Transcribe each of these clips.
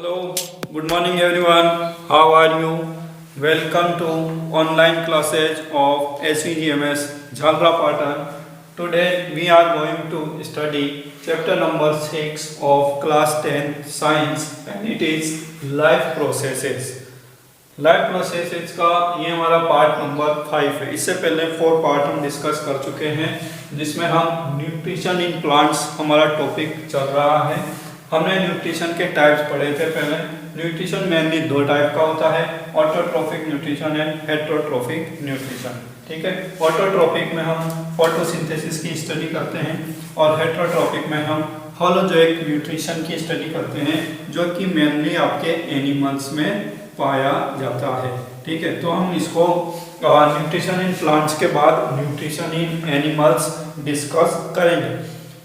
Hello, good morning everyone. How are you? Welcome to online classes of SVGMS Jhalra Patan. Today we are going to study chapter number 6 of class 10 science and it is life processes. Life processes का ये हमारा part number 5 है। इससे पहले 4 part हम discuss कर चुके हैं जिसमें हम न्यूट्रिशन इन प्लांट्स हमारा टॉपिक चल रहा है। हमने न्यूट्रिशन के टाइप्स पढ़े थे पहले। न्यूट्रिशन मेनली 2 टाइप का होता है, autotrophic nutrition and heterotrophic nutrition. ठीक है, ऑटोट्रोफिक में हम फोटोसिंथेसिस की स्टडी करते हैं और हेटेरोट्रोफिक में हम होलोजोइक न्यूट्रिशन की स्टडी करते हैं जो कि मेनली आपके एनिमल्स में पाया जाता है। ठीक है, तो हम इसको न्यूट्रिशन इन प्लांट्स के बाद न्यूट्रिशन इन एनिमल्स डिस्कस करेंगे।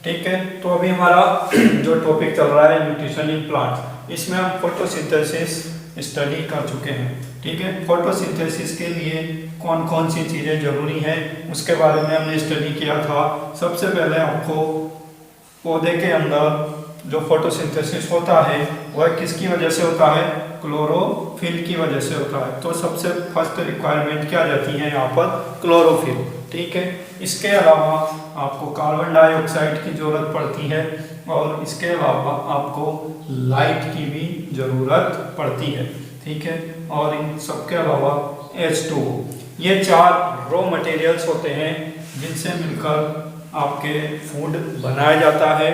ठीक है, तो अभी हमारा जो टॉपिक चल रहा है न्यूट्रिशन इन प्लांट्स, इसमें हम फोटोसिंथेसिस स्टडी कर चुके हैं। ठीक है, फोटोसिंथेसिस के लिए कौन कौन सी चीज़ें जरूरी हैं उसके बारे में हमने स्टडी किया था। सबसे पहले आपको पौधे के अंदर जो फोटोसिंथेसिस होता है वह किसकी वजह से होता है? क्लोरोफिल की वजह से होता है। तो सबसे फर्स्ट रिक्वायरमेंट क्या जाती है यहाँ पर? क्लोरोफिल। ठीक है, इसके अलावा आपको कार्बन डाइऑक्साइड की जरूरत पड़ती है और इसके अलावा आपको लाइट की भी जरूरत पड़ती है। ठीक है, और इन सबके अलावा H2O, ये 4 रॉ मटेरियल्स होते हैं जिनसे मिलकर आपके फूड बनाया जाता है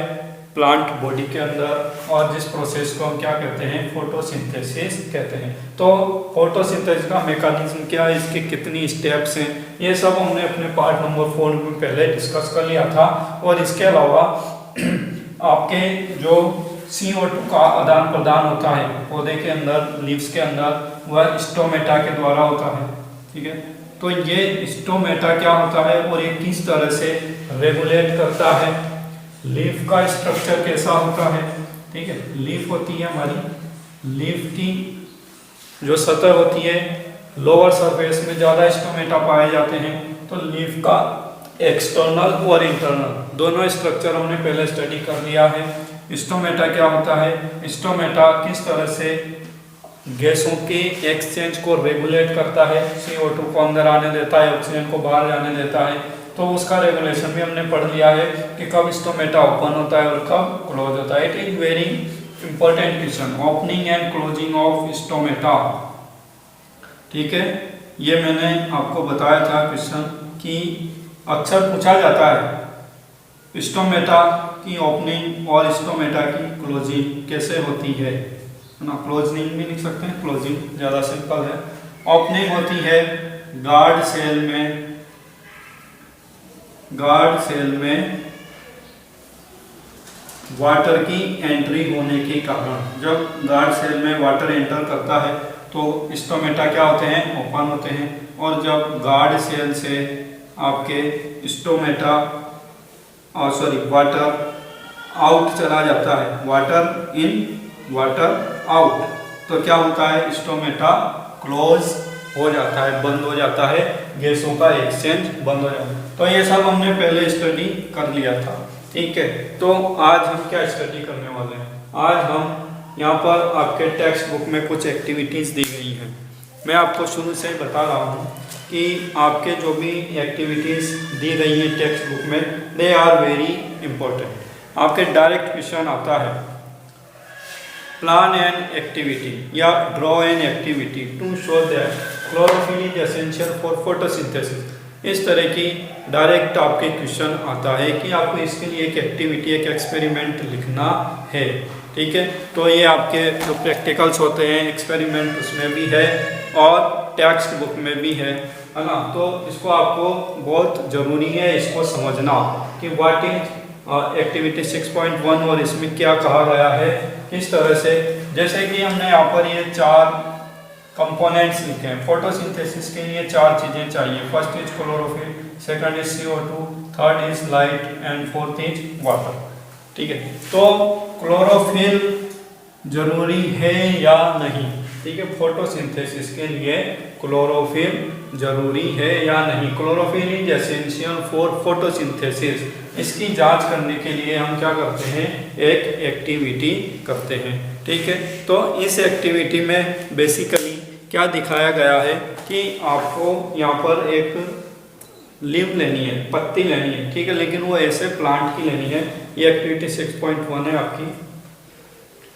प्लांट बॉडी के अंदर, और जिस प्रोसेस को हम क्या कहते हैं? फोटोसिंथेसिस कहते हैं। तो फोटोसिंथेसिस का मैकेनिज्म क्या है, इसके कितनी स्टेप्स हैं, ये सब हमने अपने पार्ट नंबर 4 में पहले डिस्कस कर लिया था। और इसके अलावा आपके जो CO2 का आदान प्रदान होता है पौधे के अंदर, लीव्स के अंदर, वह स्टोमेटा के द्वारा होता है। ठीक है, तो ये स्टोमेटा क्या होता है और ये किस तरह से रेगुलेट करता है? लीफ का स्ट्रक्चर कैसा होता है? ठीक है, लीफ होती है हमारी, लीफ की जो सतह होती है लोअर सरफेस में ज़्यादा स्टोमेटा पाए जाते हैं। तो लीफ का एक्सटर्नल और इंटरनल दोनों स्ट्रक्चर हमने पहले स्टडी कर लिया है। स्टोमेटा क्या होता है? स्टोमेटा किस तरह से गैसों के एक्सचेंज को रेगुलेट करता है, CO2 को अंदर आने देता है, ऑक्सीजन को बाहर जाने देता है। तो उसका रेगुलेशन भी हमने पढ़ लिया है कि कब स्टोमेटा ओपन होता है और कब क्लोज होता है। It is very important question, opening and closing of stomata. ठीक है, ये मैंने आपको बताया था क्वेश्चन कि अक्सर पूछा जाता है स्टोमेटा की ओपनिंग और स्टोमेटा की क्लोजिंग कैसे होती है ना। क्लोजिंग भी लिख सकते हैं, क्लोजिंग ज़्यादा सिंपल है। ओपनिंग होती है गार्ड सेल में, गार्ड सेल में वाटर की एंट्री होने के कारण। जब गार्ड सेल में वाटर एंटर करता है तो स्टोमेटा क्या होते हैं? ओपन होते हैं। और जब गार्ड सेल से आपके स्टोमेटा वाटर आउट चला जाता है, वाटर इन वाटर आउट, तो क्या होता है? स्टोमेटा क्लोज हो जाता है, बंद हो जाता है, गैसों का एक्सचेंज बंद हो जाता है। तो ये सब हमने पहले स्टडी कर लिया था। ठीक है, तो आज हम क्या स्टडी करने वाले हैं? आज हम यहाँ पर आपके टेक्स्ट बुक में कुछ एक्टिविटीज़ दी गई हैं। मैं आपको शुरू से बता रहा हूँ कि आपके जो भी एक्टिविटीज़ दी गई हैं टेक्स्ट बुक में, दे आर वेरी इंपॉर्टेंट। आपके डायरेक्ट क्वेश्चन आता है प्लान एन एक्टिविटी या draw an activity to show that chlorophyll is essential for photosynthesis. इस तरह की डायरेक्ट आपके क्वेश्चन आता है कि आपको इसके लिए एक एक्टिविटी, एक एक्सपेरिमेंट लिखना है। ठीक है, तो ये आपके जो प्रैक्टिकल्स होते हैं, एक्सपेरिमेंट उसमें भी है और टेक्स्ट बुक में भी है ना। तो इसको आपको बहुत ज़रूरी है इसको समझना कि व्हाट इज एक्टिविटी 6.1 और इसमें क्या कहा गया है। इस तरह से जैसे कि हमने यहाँ पर ये 4 कंपोनेंट्स लिखे हैं। फोटोसिंथेसिस के लिए 4 चीज़ें चाहिए। First is chlorophyll, second is CO2, third is light and fourth is water. ठीक है, तो क्लोरोफिल जरूरी है या नहीं? ठीक है, फोटोसिंथेसिस के लिए क्लोरोफिल जरूरी है या नहीं? Chlorophyll is essential for photosynthesis. इसकी जांच करने के लिए हम क्या करते हैं? एक एक्टिविटी करते हैं। ठीक है। तो इस एक्टिविटी में बेसिकली क्या दिखाया गया है कि आपको यहाँ पर एक लीव लेनी है, पत्ती लेनी है, ठीक है, लेकिन वो ऐसे प्लांट की लेनी है। ये एक्टिविटी 6.1 है आपकी,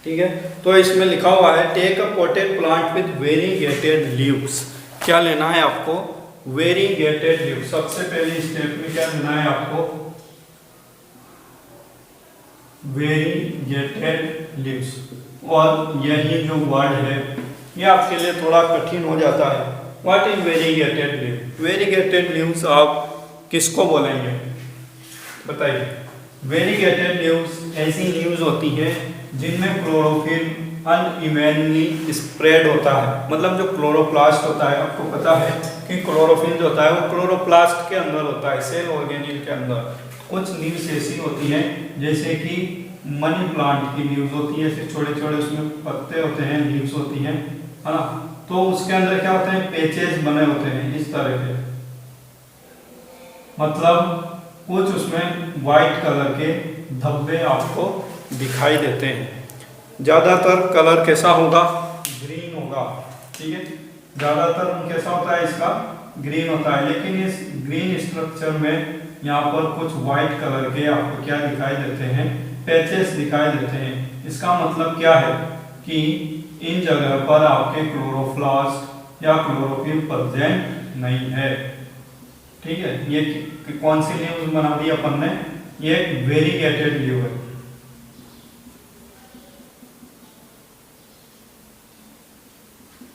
ठीक है। तो इसमें लिखा हुआ है take a potted plant with variegated leaves. क्या लेना है आपको? Variegated leaves. सबसे पहले स्टेप में क्या लेना है आपको? Variegated leaves. और यही जो वर्ड है ये आपके लिए थोड़ा कठिन हो जाता है। What is variegated leave? Variegated leaves आप किसको बोलेंगे बताइए? वेरीगेटेड लीव्स ऐसी लीव्स होती हैं जिनमें क्लोरोफिल अनइवनली स्प्रेड होता है। मतलब जो क्लोरोप्लास्ट होता है, आपको पता है कि क्लोरोफिल जो होता है वो क्लोरोप्लास्ट के अंदर होता है, सेल ऑर्गेनेल के अंदर। कुछ लीव्स ऐसी होती हैं जैसे कि मनी प्लांट की लीव्स होती है, ऐसे छोटे छोटे उसमें पत्ते होते हैं, लीव्स होती हैं, है ना। तो उसके अंदर क्या होते हैं? पेचेस बने होते हैं इस तरह के। मतलब कुछ उसमें व्हाइट कलर के धब्बे आपको दिखाई देते हैं। ज्यादातर कलर कैसा होगा? ग्रीन होगा, ठीक है। ज्यादातर कैसा होता है? इसका ग्रीन होता है। लेकिन इस ग्रीन स्ट्रक्चर में यहाँ पर कुछ व्हाइट कलर के आपको क्या दिखाई देते हैं? पैचेस दिखाई देते हैं। इसका मतलब क्या है कि इन जगह पर आपके क्लोरोप्लास्ट या क्लोरोफिल प्रेजेंट नहीं है, ठीक है। ये कौन सी लीव बना दी अपन ने? ये वेरीगेटेड लीव है।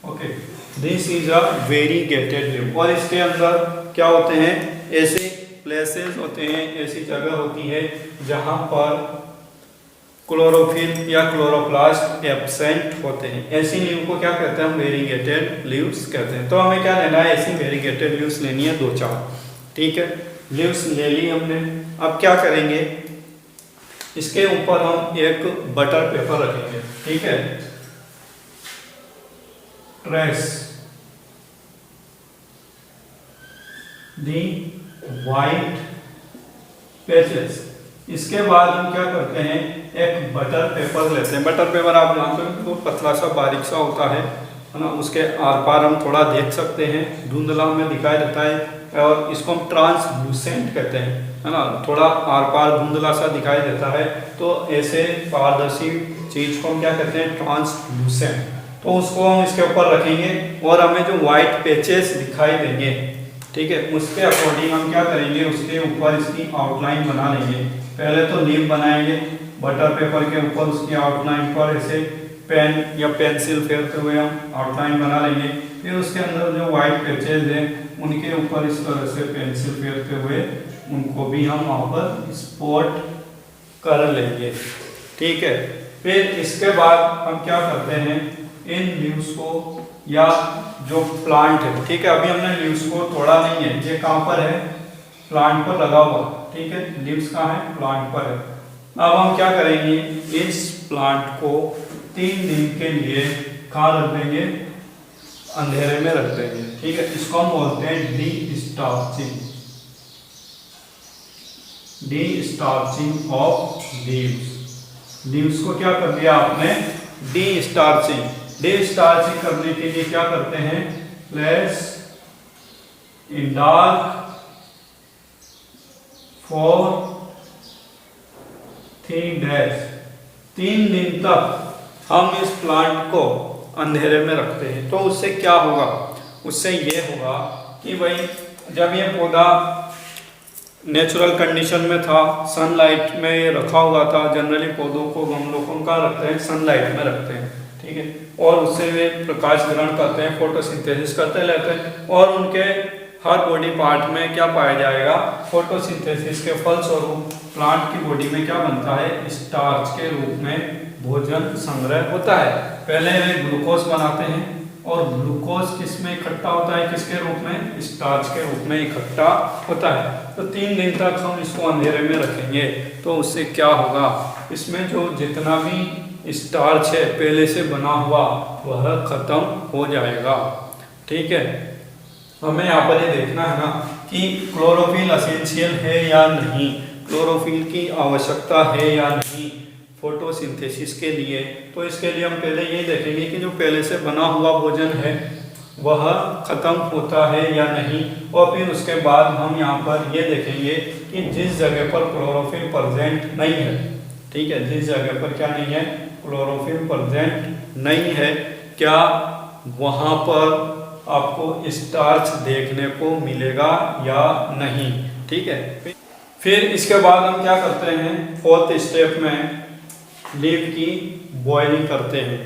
Okay, this is a variegated leave. और इसके अंदर क्या होते हैं? ऐसे प्लेसेस होते हैं, ऐसी जगह होती है जहां पर क्लोरोफिल या क्लोरोप्लास्ट एब्सेंट होते हैं। ऐसी लीव को क्या कहते हैं? हम वेरीगेटेड लीव्स कहते हैं। तो हमें क्या लेना है? ऐसी वेरीगेटेड लीव्स लेनी है 2-4, ठीक है। लीव्स ले ली हमने। अब क्या करेंगे? इसके ऊपर हम एक बटर पेपर रखेंगे, ठीक है। ट्रेस दी व्हाइट पैचेस। इसके बाद हम क्या करते हैं? एक बटर पेपर लेते हैं। बटर पेपर आप जानते हो तो पतला सा बारीक सा होता है ना। उसके आर पार हम थोड़ा देख सकते हैं, धुंधला में दिखाई देता है। और इसको हम ट्रांसलूसेंट कहते हैं, है ना। थोड़ा आर पार धुंधला सा दिखाई देता है, तो ऐसे पारदर्शी चीज को हम क्या कहते हैं? ट्रांसलूसेंट। तो उसको हम इसके ऊपर रखेंगे और हमें जो व्हाइट पैचेस दिखाई देंगे, ठीक है, उसके अकॉर्डिंग हम क्या करेंगे? उसके ऊपर इसकी आउटलाइन बना लेंगे। पहले तो लीव बनाएंगे, बटर पेपर के ऊपर उसकी आउटलाइन पर ऐसे पेन या पेंसिल फेरते हुए हम आउटलाइन बना लेंगे। फिर उसके अंदर जो व्हाइट पैचेस हैं उनके ऊपर इस तरह से पेंसिल फेरते हुए उनको भी हम वहाँ पर स्पॉट कर लेंगे, ठीक है। फिर इसके बाद हम क्या करते हैं? इन लीव्स को या जो प्लांट है, ठीक है, अभी हमने लीव्स को तोड़ा नहीं है, ये कहाँ पर है? प्लांट पर लगा हुआ, ठीक है। लीव्स कहाँ है? प्लांट पर है। अब हम क्या करेंगे? इस प्लांट को 3 दिन के लिए कहाँ रख देंगे? अंधेरे में रख देंगे, ठीक है। इसको हम बोलते हैं destarching. Destarching of leaves. Leaves को क्या कर दिया आपने? D starching. डी स्टार्चिंग करने के लिए क्या करते हैं? Place in dark for 3 days। 3 दिन तक हम इस प्लांट को अंधेरे में रखते हैं। तो उससे क्या होगा? उससे ये होगा कि भाई जब ये पौधा नेचुरल कंडीशन में था, सनलाइट में ये रखा हुआ था। जनरली पौधों को हम लोग कहाँ रखते हैं? सनलाइट में रखते हैं, ठीक है। और उससे वे प्रकाश ग्रहण करते हैं, फोटोसिंथेसिस करते रहते हैं। और उनके हर बॉडी पार्ट में क्या पाया जाएगा? फोटोसिंथेसिस के फलस्वरूप प्लांट की बॉडी में क्या बनता है? स्टार्च के रूप में भोजन संग्रह होता है। पहले वे ग्लूकोज बनाते हैं और ग्लूकोज किस में इकट्ठा होता है? किसके रूप में? स्टार्च के रूप में इकट्ठा होता है। तो 3 दिन तक हम इसको अंधेरे में रखेंगे। तो उससे क्या होगा? इसमें जो जितना भी स्टार्च है पहले से बना हुआ वह खत्म हो जाएगा, ठीक है। हमें यहाँ पर ये देखना है ना कि क्लोरोफिल एसेंशियल है या नहीं, क्लोरोफिल की आवश्यकता है या नहीं। फोटोसिंथेसिस के लिए। तो इसके लिए हम पहले ये देखेंगे कि जो पहले से बना हुआ भोजन है वह खत्म होता है या नहीं, और फिर उसके बाद हम यहाँ पर ये देखेंगे कि जिस जगह पर क्लोरोफिल प्रेजेंट नहीं है, ठीक है, जिस जगह पर क्या नहीं है, क्लोरोफिल प्रेजेंट नहीं है, क्या वहाँ पर आपको स्टार्च देखने को मिलेगा या नहीं, ठीक है। फिर इसके बाद हम क्या करते हैं, फोर्थ स्टेप में लीफ की बॉइलिंग करते हैं,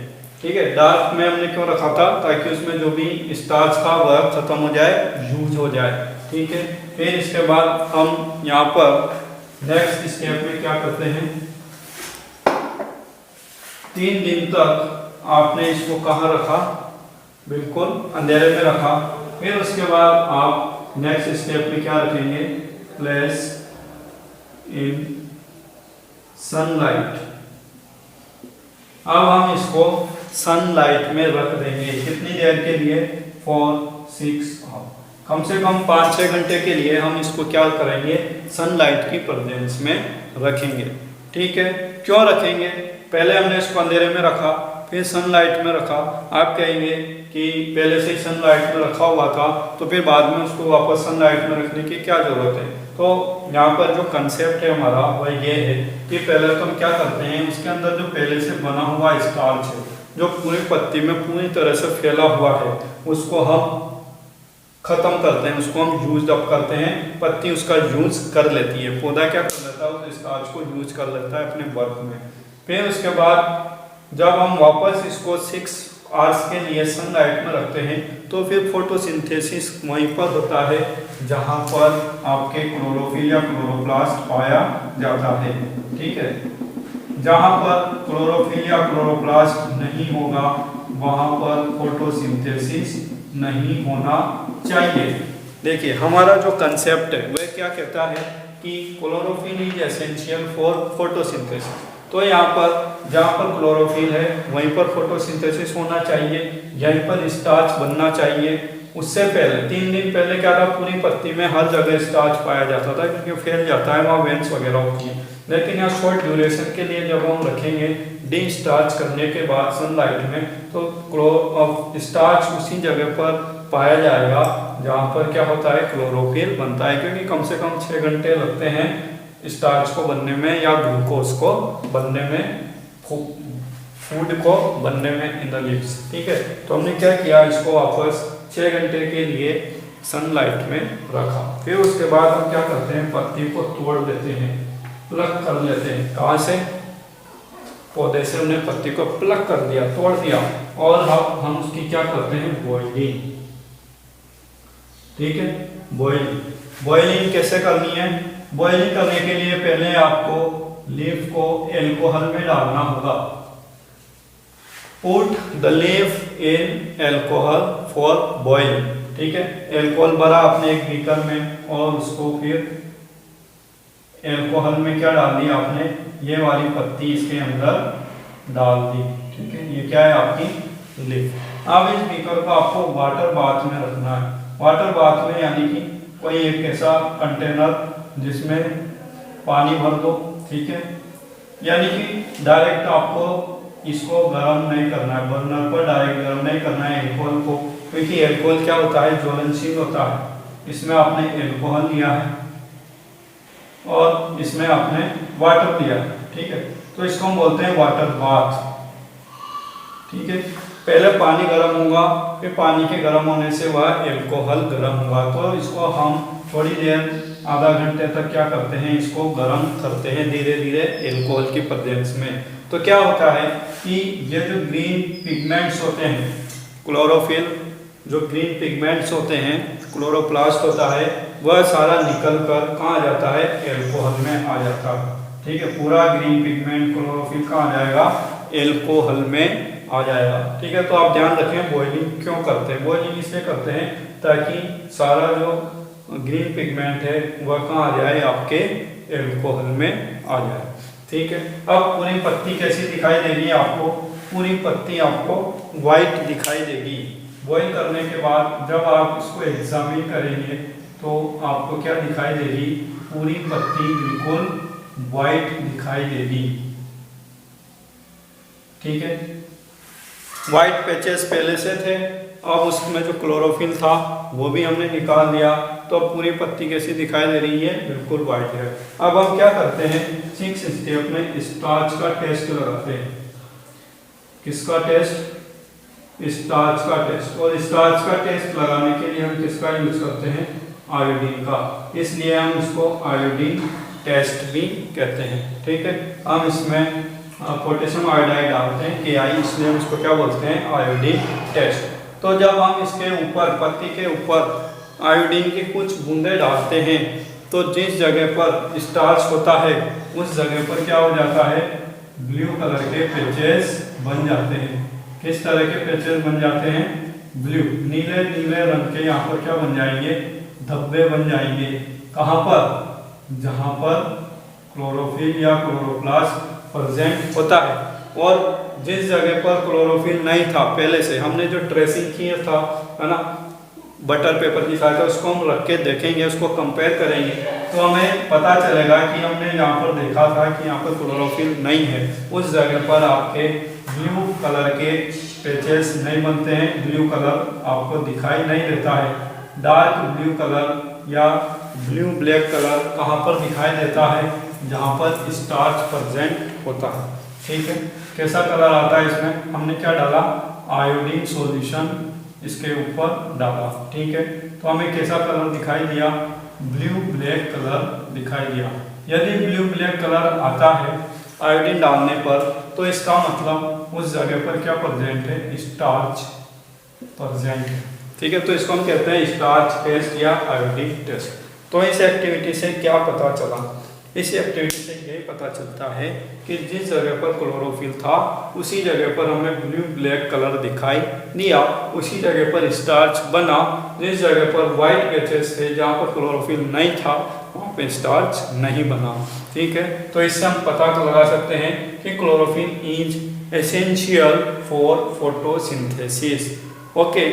ठीक है। डार्क में हमने क्यों रखा था, ताकि उसमें जो भी स्टार्च था वह खत्म हो जाए, यूज हो जाए, ठीक है। फिर इसके बाद हम यहाँ पर नेक्स्ट स्टेप में क्या करते हैं, 3 दिन तक आपने इसको कहाँ रखा, बिल्कुल अंधेरे में रखा। फिर उसके बाद आप नेक्स्ट स्टेप में क्या रखेंगे, प्लेस इन सनलाइट। अब हम इसको सनलाइट में रख देंगे, कितनी देर के लिए, फॉर 6 आवर, कम से कम 5-6 घंटे के लिए हम इसको क्या करेंगे, सनलाइट की प्रेजेंस में रखेंगे, ठीक है। क्यों रखेंगे, पहले हमने इसको अंधेरे में रखा, फिर सनलाइट में रखा। आप कहेंगे कि पहले से ही सनलाइट में रखा हुआ था तो फिर बाद में उसको वापस सनलाइट में रखने की क्या जरूरत है। तो यहाँ पर जो कंसेप्ट है हमारा वह ये है कि पहले तो हम क्या करते हैं, उसके अंदर जो पहले से बना हुआ स्टार्च है जो पूरी पत्ती में पूरी तरह से फैला हुआ है, उसको हम खत्म करते हैं, उसको हम यूज अप करते हैं। पत्ती उसका यूज कर लेती है, पौधा क्या कर लेता है, उस स्टार्च को यूज कर लेता है अपने वर्क में। फिर उसके बाद जब हम वापस इसको 6 आवर्स के लिए सनलाइट में रखते हैं तो फिर फोटोसिंथेसिस वहीं पर होता है जहां पर आपके क्लोरोफिल या क्लोरोप्लास्ट पाया जाता है, ठीक है। जहां पर क्लोरोफिल या क्लोरोप्लास्ट नहीं होगा वहां पर फोटोसिंथेसिस नहीं होना चाहिए। देखिए हमारा जो कंसेप्ट है वह क्या कहता है कि chlorophyll is essential for photosynthesis. तो यहाँ पर जहाँ पर क्लोरोफिल है वहीं पर फोटोसिंथेसिस होना चाहिए, यहीं पर स्टार्च बनना चाहिए। उससे पहले 3 दिन पहले क्या था, पूरी पत्ती में हर जगह स्टार्च पाया जाता था क्योंकि फैल जाता है, वहाँ वेंस वगैरह होती हैं। लेकिन यहाँ शॉर्ट ड्यूरेशन के लिए जब हम रखेंगे डी स्टार्च करने के बाद सनलाइट में, तो स्टार्च उसी जगह पर पाया जाएगा जहाँ पर क्या होता है, क्लोरोफिल बनता है। क्योंकि कम से कम 6 घंटे लगते हैं स्टार्च को बनने में या ग्लूकोज को बनने में, फूड को बनने में इन द लीव्स, ठीक है। तो हमने क्या किया, इसको वापस 6 घंटे के लिए सनलाइट में रखा। फिर उसके बाद हम क्या करते हैं, पत्ती को तोड़ देते हैं, प्लग कर लेते हैं। कहाँ से, पौधे से हमने पत्ती को प्लग कर दिया, तोड़ दिया, और हम उसकी क्या करते हैं, बॉइलिंग, ठीक है। बॉइलिंग कैसे करनी है, बॉइलिंग करने के लिए पहले आपको लीफ को एल्कोहल में डालना होगा। Put the leaf in alcohol for boiling, ठीक है। एल्कोहल भरा आपने एक बीकर में और उसको फिर एल्कोहल में क्या डाल दिया आपने, ये वाली पत्ती इसके अंदर डाल दी, ठीक है। ये क्या है, आपकी लीफ। अब इस बीकर को आपको वाटर बाथ में रखना है। वाटर बाथ में यानी कि कोई एक ऐसा कंटेनर जिसमें पानी भर दो, ठीक है। यानी कि डायरेक्ट आपको इसको गर्म नहीं करना है, बर्नर पर डायरेक्ट गर्म नहीं करना है एल्कोहल को, क्योंकि एल्कोहल क्या होता है, ज्वलनशील होता है। इसमें आपने एल्कोहल लिया है और इसमें आपने वाटर लिया है, ठीक है। तो इसको हम बोलते हैं वाटर बाथ, ठीक है। पहले पानी गर्म होगा, फिर पानी के गर्म होने से वह एल्कोहल गर्म होगा। तो इसको हम थोड़ी देर, आधा घंटे तक क्या करते हैं, इसको गर्म करते हैं धीरे धीरे एल्कोहल की प्रेजेंस में। तो क्या होता है कि ये जो ग्रीन पिगमेंट्स होते हैं, क्लोरोफिल जो ग्रीन पिगमेंट्स होते हैं, क्लोरोप्लास्ट होता है, वह सारा निकल कर कहाँ आ जाता है, एल्कोहल में आ जाता है, ठीक है। पूरा ग्रीन पिगमेंट क्लोरोफिल कहाँ आ जाएगा, एल्कोहल में आ जाएगा, ठीक है। तो आप ध्यान रखें बॉइलिंग क्यों करते हैं, बॉइलिंग इसलिए करते हैं ताकि सारा जो ग्रीन पिगमेंट है वह कहाँ आ जाए, आपके एल्कोहल में आ जाए, ठीक है। अब पूरी पत्ती कैसी दिखाई देगी आपको, पूरी पत्ती आपको वाइट दिखाई देगी। बॉइल करने के बाद जब आप इसको एग्जामिन करेंगे तो आपको क्या दिखाई देगी, पूरी पत्ती बिल्कुल वाइट दिखाई देगी, ठीक है। वाइट पैचेस पहले से थे, अब उसमें जो क्लोरोफिल था वो भी हमने निकाल दिया, तो अब पूरी पत्ती कैसी दिखाई दे रही है, बिल्कुल वाइट है। अब हम क्या करते हैं, 6 स्टेप में स्टार्च का टेस्ट लगाते हैं। किसका टेस्ट, स्टार्च का टेस्ट। और स्टार्च का टेस्ट लगाने के लिए हम किसका यूज करते हैं, आयोडीन का, इसलिए हम इसको आयोडीन टेस्ट भी कहते हैं। ठीक है, हम इसमें पोटेशियम आयोडाइड डालते हैं KI, इसलिए हम इसको क्या बोलते हैं, आयोडीन टेस्ट। तो जब हम इसके ऊपर, पत्ती के ऊपर आयोडीन की कुछ बूंदे डालते हैं, तो जिस जगह पर स्टार्च होता है उस जगह पर क्या हो जाता है, ब्लू कलर के पैचेस बन जाते हैं। किस तरह के पैचेस बन जाते हैं, ब्लू, नीले नीले रंग के यहाँ पर क्या बन जाएंगे, धब्बे बन जाएंगे। कहाँ पर, जहाँ पर क्लोरोफिल या क्लोरोप्लास्ट प्रेजेंट होता है। और जिस जगह पर क्लोरोफिल नहीं था, पहले से हमने जो ट्रेसिंग किया था, है ना, बटर पेपर की सहायता, उसको हम रख के देखेंगे, उसको कंपेयर करेंगे, तो हमें पता चलेगा कि हमने यहाँ पर देखा था कि यहाँ पर क्लोरोफिल नहीं है, उस जगह पर आपके ब्लू कलर के पैचेस नहीं बनते हैं, ब्लू कलर आपको दिखाई नहीं देता है। डार्क ब्लू कलर या ब्लू ब्लैक कलर कहाँ पर दिखाई देता है, जहाँ पर स्टार्च प्रेजेंट होता है। ठीक है, कैसा कलर आता है इसमें, हमने क्या डाला, आयोडीन सॉल्यूशन इसके ऊपर डाला। ठीक है, तो हमें कैसा कलर दिखाई दिया, ब्लू ब्लैक कलर दिखाई दिया। यदि ब्लू ब्लैक कलर आता है आयोडीन डालने पर, तो इसका मतलब उस जगह पर क्या प्रेजेंट है, स्टार्च प्रेजेंट है। ठीक है, तो इसको हम कहते हैं स्टार्च टेस्ट या आयोडीन टेस्ट। तो इस एक्टिविटी से क्या पता चला, इस एक्टिविटी से यही पता चलता है कि जिस जगह पर क्लोरोफिल था उसी जगह पर हमें ब्लू ब्लैक कलर दिखाई दिया, उसी जगह पर स्टार्च बना। जिस जगह पर वाइट पैचेस थे, जहाँ पर क्लोरोफिल नहीं था, वहाँ पे स्टार्च नहीं बना। ठीक है, तो इससे हम पता लगा सकते हैं कि chlorophyll is essential for photosynthesis. Okay,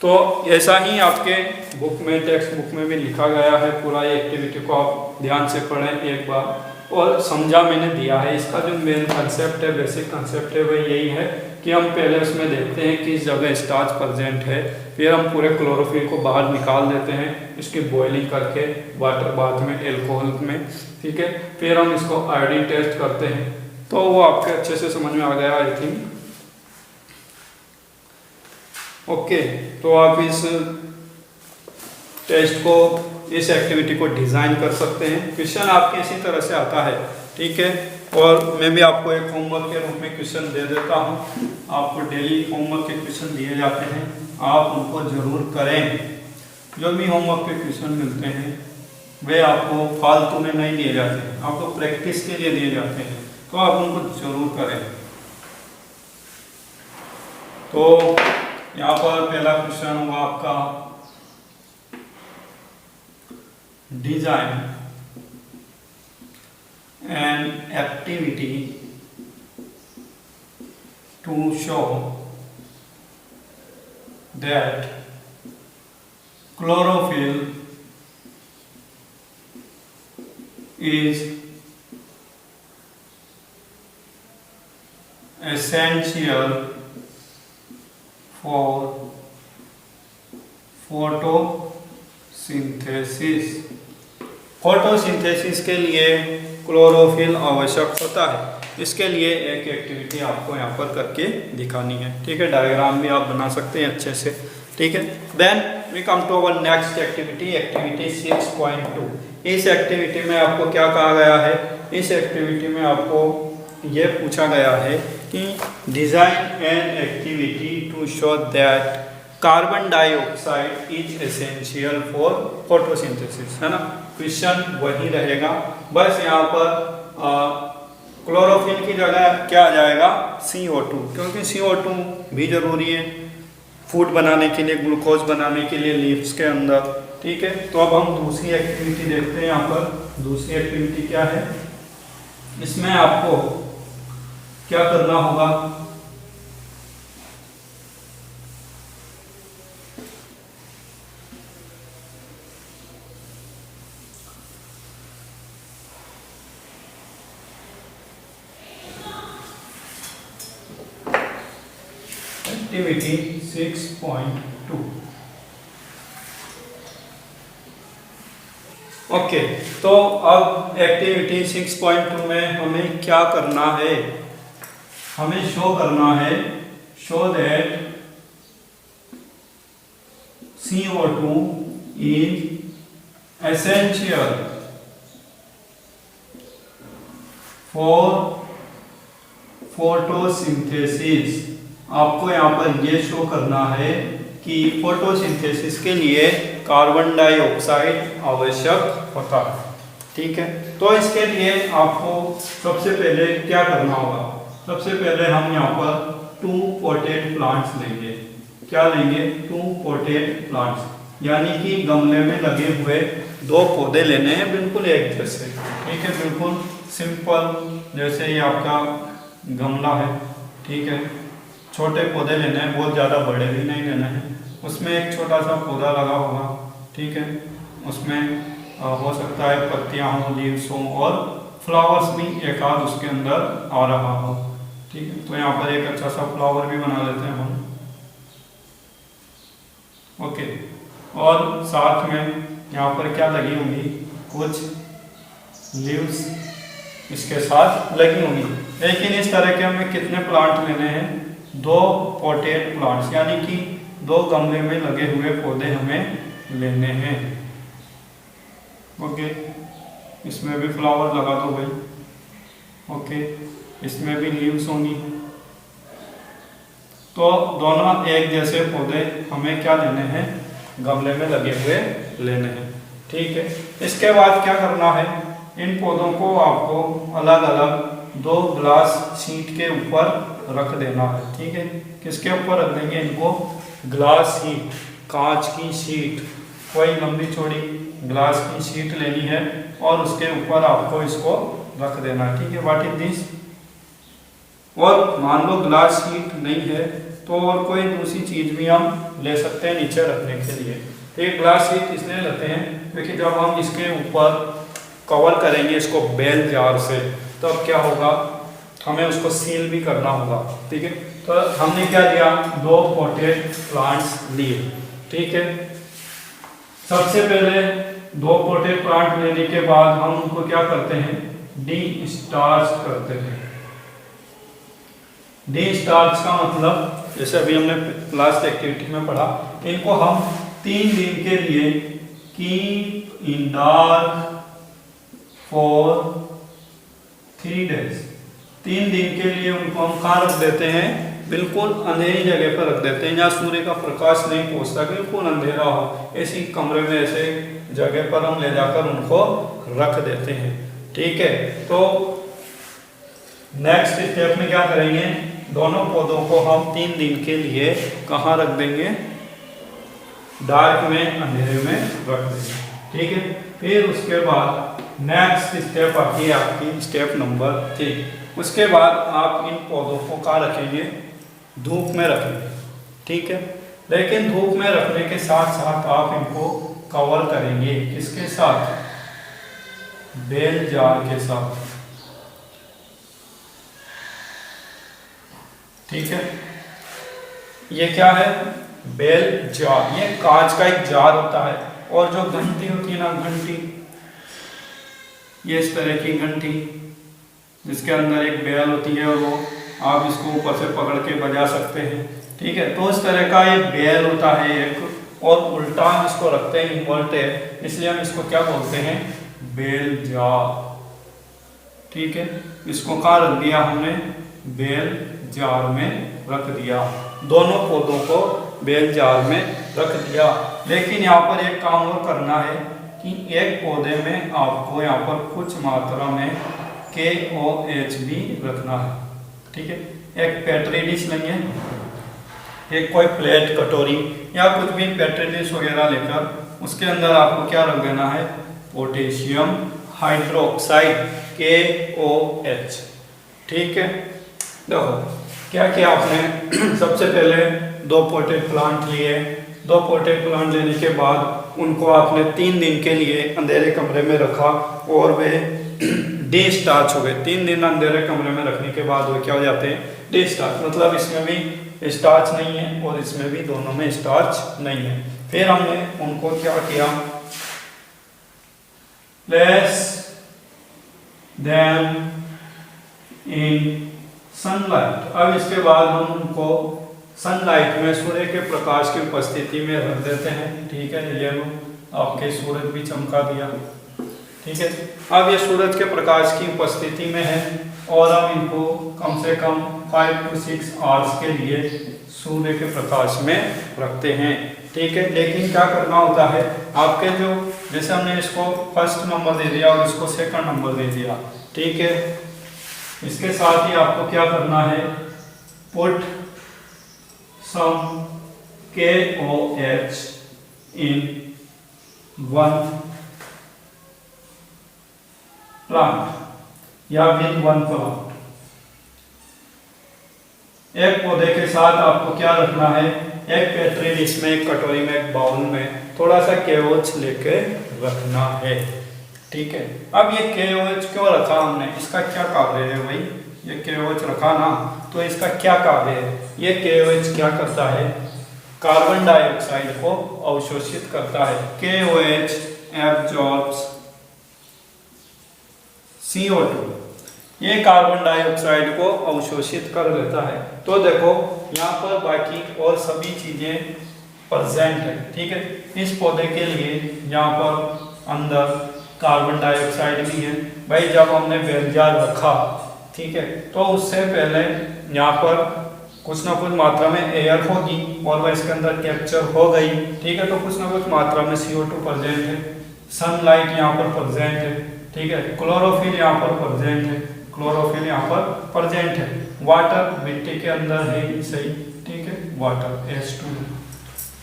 तो ऐसा ही आपके बुक में, टेक्स्ट बुक में भी लिखा गया है। पूरा ये एक्टिविटी को आप ध्यान से पढ़ें एक बार, और समझा मैंने दिया है। इसका जो मेन कंसेप्ट है, बेसिक कंसेप्ट है, वह यही है कि हम पहले उसमें देखते हैं किस जगह स्टार्च प्रेजेंट है, फिर हम पूरे क्लोरोफिल को बाहर निकाल देते हैं, इसकी बॉइलिंग करके वाटर बाथ में, एल्कोहल में। ठीक है, फिर हम इसको आयोडीन टेस्ट करते हैं। तो वो आपके अच्छे से समझ में आ गया आई थिंक। ओके, तो आप इस टेस्ट को, इस एक्टिविटी को डिज़ाइन कर सकते हैं। क्वेश्चन आपके इसी तरह से आता है। ठीक है, और मैं भी आपको एक होमवर्क के रूप में क्वेश्चन दे देता हूँ। आपको डेली होमवर्क के क्वेश्चन दिए जाते हैं, आप उनको ज़रूर करें। जो भी होमवर्क के क्वेश्चन मिलते हैं वे आपको फालतू में नहीं दिए जाते हैं, आपको प्रैक्टिस के लिए दिए जाते हैं, तो आप उनको ज़रूर करें। तो यहाँ पर पहला क्वेश्चन होगा आपका, design an activity to show that chlorophyll is essential for photosynthesis। Photosynthesis के लिए क्लोरोफिल आवश्यक होता है। इसके लिए एक एक्टिविटी आपको यहाँ पर करके दिखानी है। ठीक है, डायग्राम भी आप बना सकते हैं अच्छे से। ठीक है, then we come to our next activity, activity 6.2। इस एक्टिविटी में आपको क्या कहा गया है, इस एक्टिविटी में आपको ये पूछा गया है कि design an activity to show that carbon dioxide is essential for photosynthesis. है ना, क्वेश्चन वही रहेगा, बस यहाँ पर क्लोरोफिल की जगह क्या आ जाएगा, CO2, क्योंकि CO2 भी जरूरी है फूड बनाने के लिए, ग्लूकोज बनाने के लिए लीव्स के अंदर। ठीक है, तो अब हम दूसरी एक्टिविटी देखते हैं। यहाँ पर दूसरी एक्टिविटी क्या है, इसमें आपको क्या करना होगा, एक्टिविटी 6.2। ओके, तो अब एक्टिविटी 6.2 में हमें क्या करना है? हमें शो करना है, show that CO2 is essential for photosynthesis. आपको यहाँ पर ये शो करना है कि फोटोसिंथेसिस के लिए कार्बन डाइऑक्साइड आवश्यक होता है। ठीक है, तो इसके लिए आपको सबसे पहले क्या करना होगा? सबसे पहले हम यहाँ पर 2 पोटेड प्लांट्स लेंगे। क्या लेंगे? 2 पोटेड प्लांट्स, यानी कि गमले में लगे हुए 2 पौधे लेने हैं, बिल्कुल एक जैसे। ठीक है, बिल्कुल सिंपल, जैसे ये आपका गमला है। ठीक है, छोटे पौधे लेने हैं, बहुत ज़्यादा बड़े भी नहीं लेने हैं। उसमें एक छोटा सा पौधा लगा होगा। ठीक है, उसमें हो सकता है पत्तियां हों, लीव्स हों और फ्लावर्स भी एक आध उसके अंदर आ रहा हो। ठीक है, तो यहाँ पर एक अच्छा सा फ्लावर भी बना लेते हैं हम। ओके, और साथ में यहाँ पर क्या लगी होंगी? कुछ लीव्स इसके साथ लगी होंगी। लेकिन इस तरह के हमें कितने प्लांट लेने हैं? 2 पोटेड प्लांट्स, यानी कि 2 गमले में लगे हुए पौधे हमें लेने हैं। ओके, इसमें भी फ्लावर लगा दो भाई। ओके, इसमें भी लीव्स होंगी। तो दोनों एक जैसे पौधे हमें क्या लेने हैं? गमले में लगे हुए लेने हैं। ठीक है, इसके बाद क्या करना है? इन पौधों को आपको अलग अलग 2 ग्लास शीट के ऊपर रख देना है। ठीक है, किसके ऊपर रख देंगे इनको? ग्लास शीट, कांच की शीट, कोई लंबी चौड़ी ग्लास की शीट लेनी है और उसके ऊपर आपको इसको रख देना है। ठीक है, व्हाट इज दिस? और मान लो ग्लास शीट नहीं है तो और कोई दूसरी चीज भी हम ले सकते हैं नीचे रखने के लिए। एक ग्लास शीट इसलिए लेते हैं क्योंकि जब हम इसके ऊपर कवर करेंगे इसको बेल जार से, तो अब क्या होगा? हमें उसको सील भी करना होगा। ठीक है, तो हमने क्या लिया? 2 पोटेड प्लांट्स लिए। ठीक है, सबसे पहले 2 पोटेड प्लांट लेने के बाद हम उनको क्या करते हैं? डी स्टार्च करते हैं। डी स्टार्च का मतलब, जैसे अभी हमने लास्ट एक्टिविटी में पढ़ा, इनको हम 3 दिन के लिए keep in dark for 3 days. 3 दिन के लिए उनको हम कहाँ रख देते हैं? बिल्कुल अंधेरी जगह पर रख देते हैं, जहाँ सूर्य का प्रकाश नहीं पहुंचता, बिल्कुल अंधेरा हो, ऐसी कमरे में ऐसे जगह पर हम ले जाकर उनको रख देते हैं। ठीक है, तो नेक्स्ट स्टेप में क्या करेंगे? दोनों पौधों को हम 3 दिन के लिए कहाँ रख देंगे? डार्क में, अंधेरे में रख देंगे। ठीक है, फिर उसके बाद नेक्स्ट स्टेप आती है आपकी स्टेप नंबर 3। उसके बाद आप इन पौधों को कहाँ रखेंगे? धूप में रखेंगे। ठीक है, लेकिन धूप में रखने के साथ साथ आप इनको कवर करेंगे किसके साथ? बेल जार के साथ। ठीक है, ये क्या है? Bell jar. ये कांच का एक जार होता है, और जो घंटी होती है ना, घंटी, ये इस तरह की घंटी जिसके अंदर एक बेल होती है और वो आप इसको ऊपर से पकड़ के बजा सकते हैं। ठीक है, तो इस तरह का एक बेल होता है एक, और उल्टा हम इसको रखते हैं इन्वर्टेड, इसलिए हम इसको क्या बोलते हैं? Bell jar. ठीक है, इसको कहाँ रख दिया हमने? बेल जार में रख दिया। दोनों पौधों को बेल जार में रख दिया। लेकिन यहाँ पर एक काम और करना है कि एक पौधे में आपको यहाँ पर कुछ मात्रा में KOH भी रखना है। ठीक है, एक पेट्री डिश लेंगे, एक कोई प्लेट, कटोरी या कुछ भी पेट्री डिश वगैरह लेकर उसके अंदर आपको क्या रख देना है? Potassium hydroxide, KOH। ठीक है, देखो क्या किया आपने? सबसे पहले 2 पोटेड प्लांट लिए। 2 पोटेड प्लांट लेने के बाद उनको आपने 3 दिन के लिए अंधेरे कमरे में रखा और वे डिस्टार्च हो गए। 3 दिन अंधेरे कमरे में रखने के बाद वो क्या हो जाते हैं? डिस्टार्च। मतलब इसमें भी स्टार्च नहीं है और इसमें भी दोनों में स्टार्च नहीं है। फिर हमने उनको क्या किया, प्लेस देम इन सनलाइट। अब इसके बाद हम उनको सनलाइट में, सूर्य के प्रकाश की उपस्थिति में रख देते हैं। ठीक है, ये लो आपके सूरज भी चमका दिया। ठीक है, अब ये सूरज के प्रकाश की उपस्थिति में है और हम इनको कम से कम 5 to 6 आवर्स के लिए सूर्य के प्रकाश में रखते हैं। ठीक है, लेकिन क्या करना होता है, आपके जो जैसे हमने इसको फर्स्ट नंबर दे दिया और इसको सेकंड नंबर दे दिया। ठीक है, इसके साथ ही आपको क्या करना है, put some KOH in one plant या विद वन प्लांट। एक पौधे के साथ आपको क्या रखना है, एक पेट्रीन, इसमें एक कटोरी में, एक बाउल में थोड़ा सा KOH लेके रखना है। ठीक है, अब ये KOH क्यों रखा हमने, इसका क्या कार्य है भाई, ये KOH रखा ना, तो इसका क्या कार्य है, ये KOH क्या करता है, कार्बन डाइऑक्साइड को अवशोषित करता है। KOH एब्जॉर्ब्स CO2, ये कार्बन डाइऑक्साइड को अवशोषित कर लेता है। तो देखो यहाँ पर बाकी और सभी चीजें प्रेजेंट है। ठीक है, इस पौधे के लिए यहाँ पर अंदर कार्बन डाइऑक्साइड भी है। भाई जब हमने बेल जार रखा, ठीक है, तो उससे पहले यहाँ पर कुछ ना कुछ मात्रा में एयर होगी और वह इसके अंदर कैप्चर हो गई। ठीक है, तो कुछ ना कुछ मात्रा में CO2 प्रेजेंट है, सनलाइट यहाँ पर प्रेजेंट है। ठीक है, क्लोरोफिल यहाँ पर प्रेजेंट है, क्लोरोफिल यहाँ पर प्रेजेंट है, वाटर मिट्टी के अंदर है ही सही। ठीक है, वाटर H2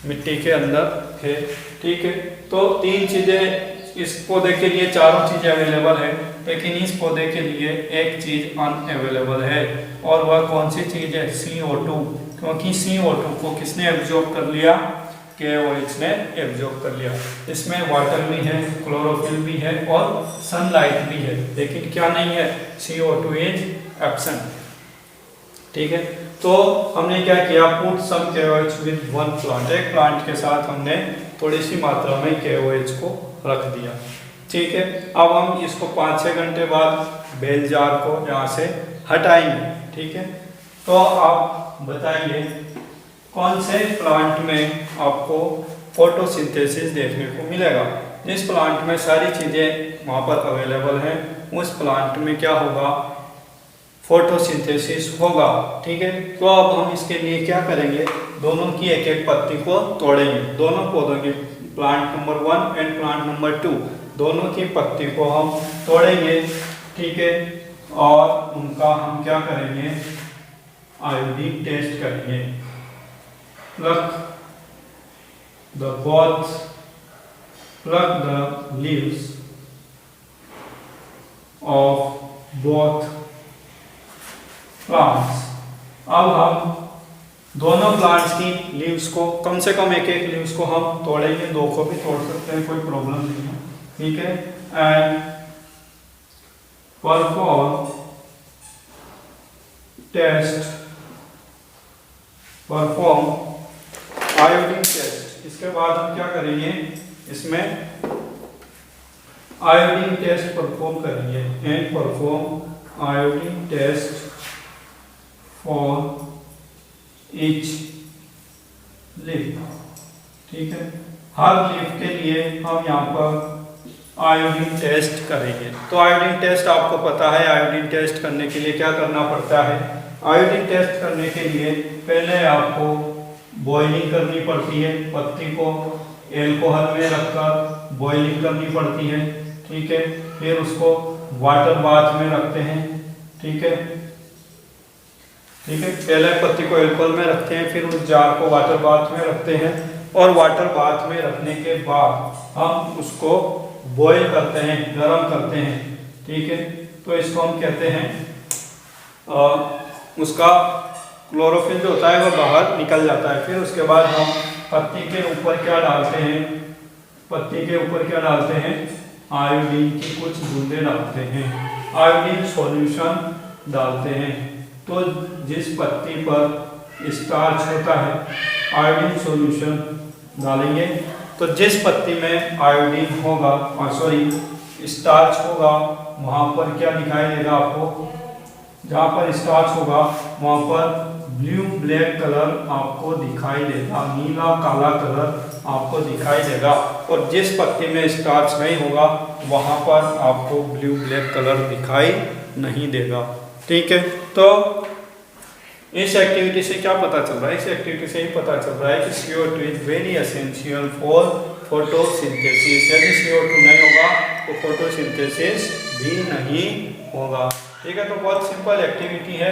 मिट्टी के अंदर है। ठीक है, तो तीन चीजें इस पौधे के लिए, चारों चीजें अवेलेबल है, लेकिन इस पौधे के लिए एक चीज अनअवेलेबल है और वह कौन सी चीज है, CO2, क्योंकि CO2 को किसने एब्जॉर्ब कर लिया, KOH ने एब्जॉर्ब कर लिया। इसमें वाटर भी है, क्लोरोफिल भी है और सनलाइट भी है, लेकिन क्या नहीं है, CO2 इज एब्सेंट। ठीक है, तो हमने क्या किया, put some KOH with one plant, एक प्लांट के साथ हमने थोड़ी सी मात्रा में KOH को रख दिया। ठीक है, अब हम इसको 5-6 घंटे बाद बेल जार को यहाँ से हटाएंगे। ठीक है, तो आप बताइए कौन से प्लांट में आपको फोटोसिंथेसिस देखने को मिलेगा। जिस प्लांट में सारी चीज़ें वहाँ पर अवेलेबल हैं, उस प्लांट में क्या होगा, फोटोसिंथेसिस होगा। ठीक है, तो अब हम इसके लिए क्या करेंगे, दोनों की एक एक पत्ती को तोड़ेंगे, दोनों पौधों की, plant number 1 and plant number 2, दोनों की पत्ती को हम तोड़ेंगे। ठीक है, और उनका हम क्या करेंगे, आयोडीन टेस्ट करेंगे। pluck the leaves of both plants। अब हम दोनों प्लांट्स की लीव्स को, कम से कम एक एक लीव्स को हम तोड़ेंगे, दो को भी तोड़ सकते हैं, कोई प्रॉब्लम नहीं है। ठीक है, एंड परफॉर्म आयोडीन टेस्ट। इसके बाद हम क्या करेंगे, इसमें आयोडीन टेस्ट परफॉर्म करेंगे, and perform iodine test for each leaf. ठीक है, हर लीफ के लिए हम यहाँ पर आयोडीन टेस्ट करेंगे। तो आयोडीन टेस्ट आपको पता है, आयोडीन टेस्ट करने के लिए क्या करना पड़ता है, आयोडीन टेस्ट करने के लिए पहले आपको बॉइलिंग करनी पड़ती है, पत्ती को एल्कोहल में रखकर बॉइलिंग करनी पड़ती है। ठीक है, फिर उसको वाटर बाथ में रखते हैं। ठीक है, पहले पत्ती को एल्कोहल में रखते हैं, फिर उस जार को वाटर बाथ में रखते हैं, और वाटर बाथ में रखने के बाद हम उसको बॉईल करते हैं, गर्म करते हैं। ठीक है, तो इसको हम कहते हैं उसका क्लोरोफिल जो होता है वो बाहर निकल जाता है। फिर उसके बाद हम पत्ती के ऊपर क्या डालते हैं, पत्ती के ऊपर क्या डालते हैं, आयोडीन की कुछ बूंदें डालते हैं, आयोडीन सॉल्यूशन डालते हैं। तो जिस पत्ती पर स्टार्च होता है, आयोडीन सॉल्यूशन डालेंगे तो जिस पत्ती में आयोडीन होगा स्टार्च होगा वहाँ पर क्या दिखाई देगा आपको, जहाँ पर स्टार्च होगा वहाँ पर ब्लू ब्लैक कलर आपको दिखाई देगा, नीला काला कलर आपको दिखाई देगा। और जिस पत्ती में स्टार्च नहीं होगा वहाँ पर आपको ब्लू ब्लैक कलर दिखाई नहीं देगा। ठीक है, तो इस एक्टिविटी से क्या पता चल रहा है, इस एक्टिविटी से ही पता चल रहा है कि CO2 is very essential for photosynthesis. यदि CO2 नहीं होगा तो फोटोसिंथेसिस भी नहीं होगा। ठीक है, तो बहुत सिंपल एक्टिविटी है,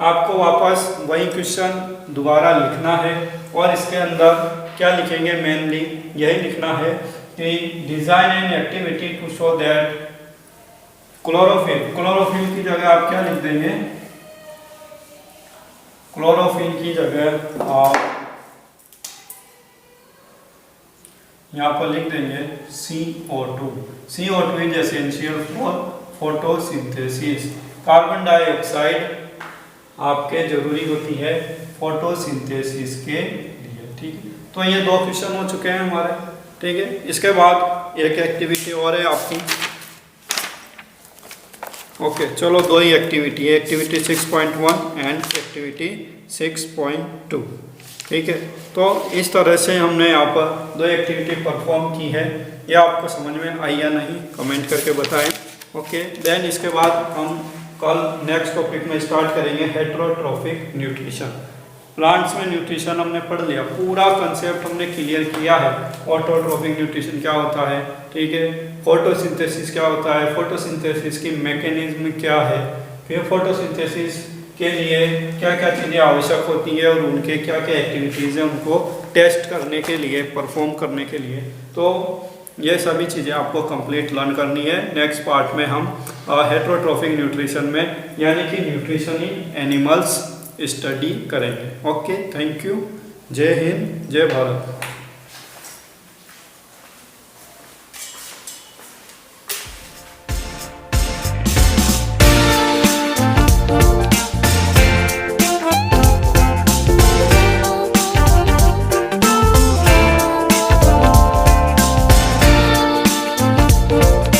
आपको वापस वही क्वेश्चन दोबारा लिखना है और इसके अंदर क्या लिखेंगे, मेनली यही लिखना है कि design an activity to show that chlorophyll की जगह आप क्या लिख देंगे, क्लोरोफिल की जगह आप यहाँ पर लिख देंगे CO2 is essential for photosynthesis. Carbon dioxide आपके जरूरी होती है फोटोसिंथेसिस के लिए। ठीक है, तो ये दो क्वेश्चन हो चुके हैं हमारे। ठीक है, इसके बाद एक एक्टिविटी और है आपकी। ओके, चलो दो ही एक्टिविटी है, एक्टिविटी 6.1 एंड एक्टिविटी 6.2। ठीक है, तो इस तरह से हमने यहाँ पर दो एक्टिविटी परफॉर्म की है। ये आपको समझ में आई या नहीं कमेंट करके बताएं। ओके, देन इसके बाद हम कल नेक्स्ट टॉपिक में स्टार्ट करेंगे हेटेरोट्रॉफिक न्यूट्रिशन। प्लांट्स में न्यूट्रिशन हमने पढ़ लिया, पूरा कंसेप्ट हमने क्लियर किया है। ऑटोट्रॉफिक न्यूट्रिशन क्या होता है, ठीक है, फोटोसिंथेसिस क्या होता है, फोटोसिंथेसिस की मैकेनिज्म क्या है, फिर फोटोसिंथेसिस के लिए क्या क्या चीज़ें आवश्यक होती है और उनके क्या क्या एक्टिविटीज़ हैं उनको टेस्ट करने के लिए, परफॉर्म करने के लिए। तो ये सभी चीज़ें आपको कंप्लीट लर्न करनी है। नेक्स्ट पार्ट में हम हेटेरोट्रॉफिक न्यूट्रिशन में यानी कि न्यूट्रिशन इन एनिमल्स स्टडी करेंगे। ओके, थैंक यू, जय हिंद, जय भारत।